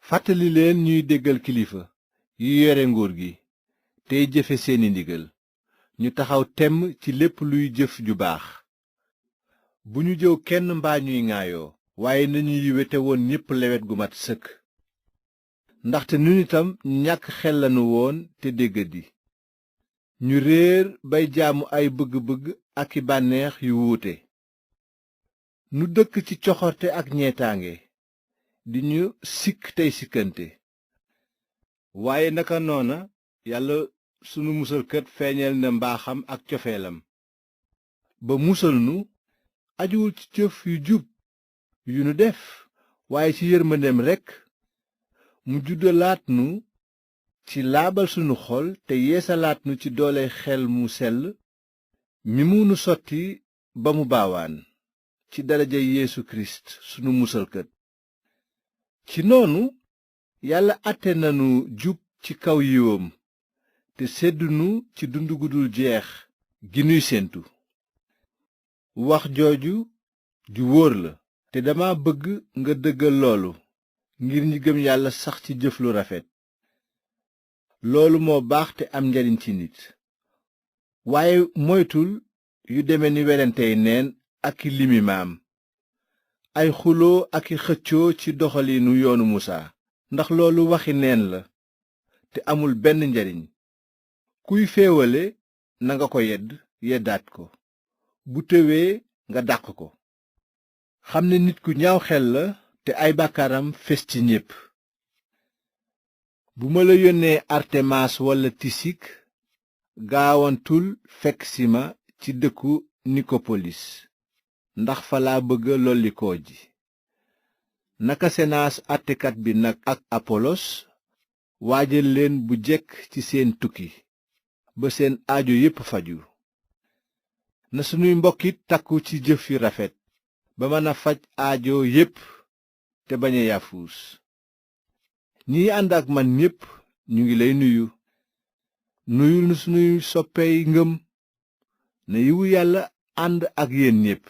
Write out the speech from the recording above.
fàttali leen ñuy déggal kilifa yi yore nguur gi tey jëfe seeni ndigal. ñu taxaw temm ci lépp luy jëf ju baax. bu ñu jëw kenn mbaa ñuy ŋaayoo, waaye nañu yiwe te woon ñépp lewet gu mat sëkk. ndaxte nun itam ñàkk xel lanu woon te déggadi, ñu réer bay jaamu ay bëgg-bëgg ak i bànneex yu wuute. nu dëkk ci coxorte ak ñeetaange, di ñu sikk tey sikkante. waaye naka noona yàlla sunu musalkat feeñal na mbaaxam ak cofeelam ba musal nu, ajuwul ci jëf yu jub yu nu def, waaye ci yërmandeem rekk. mu juddalaat nu ci laabal sunu xol te yeesalaat nu ci doole xel mu sell mi mu nu sotti ba mu baawaan, ci daraja Yeesu Kirist sunu musalkat. ci noonu yàlla àtte nanu jub ci kaw yiwam te seddunu ci dund gu dul jeex gi nuy séentu. wax jooju ju wóor la, te dama bëgg nga dëggal loolu ngir ñi gëm yàlla sax ci jëf lu rafet. loolu moo baax te am njariñ ci nit. waaye moytul yu deme ni werantey neen ak i limi maam, ay xuloo ak i xëccoo ci doxalinu yoonu musaa, ndax loolu waxi neen la te amul benn njariñ. kuy féewale nanga ko yeddaat ko, bu tëwee nga dàq ko. xam ne nit ku ñaaw xel la te ay bàkkaaram fes ci ñépp. bu ma la yónnee artemaas walla tisik, gaawantul fekk si ma ci dëkku nikopolis, ndax fa laa bëgga lollikoo ji. naka senaas àttekat bi nag ak apolos waajal leen bu jekk ci seen tukki ba seen aajo yépp faju. na sunuy mbokkit takku ci jëf yu rafet ba mën a faj aajo yépp te bañ a yaafus. ñiy ànd ak man ñépp ñu ngi lay nuyu. nuyul nu sunuy soppey ngëm. na yiwu yàlla ànd ak yéen ñépp.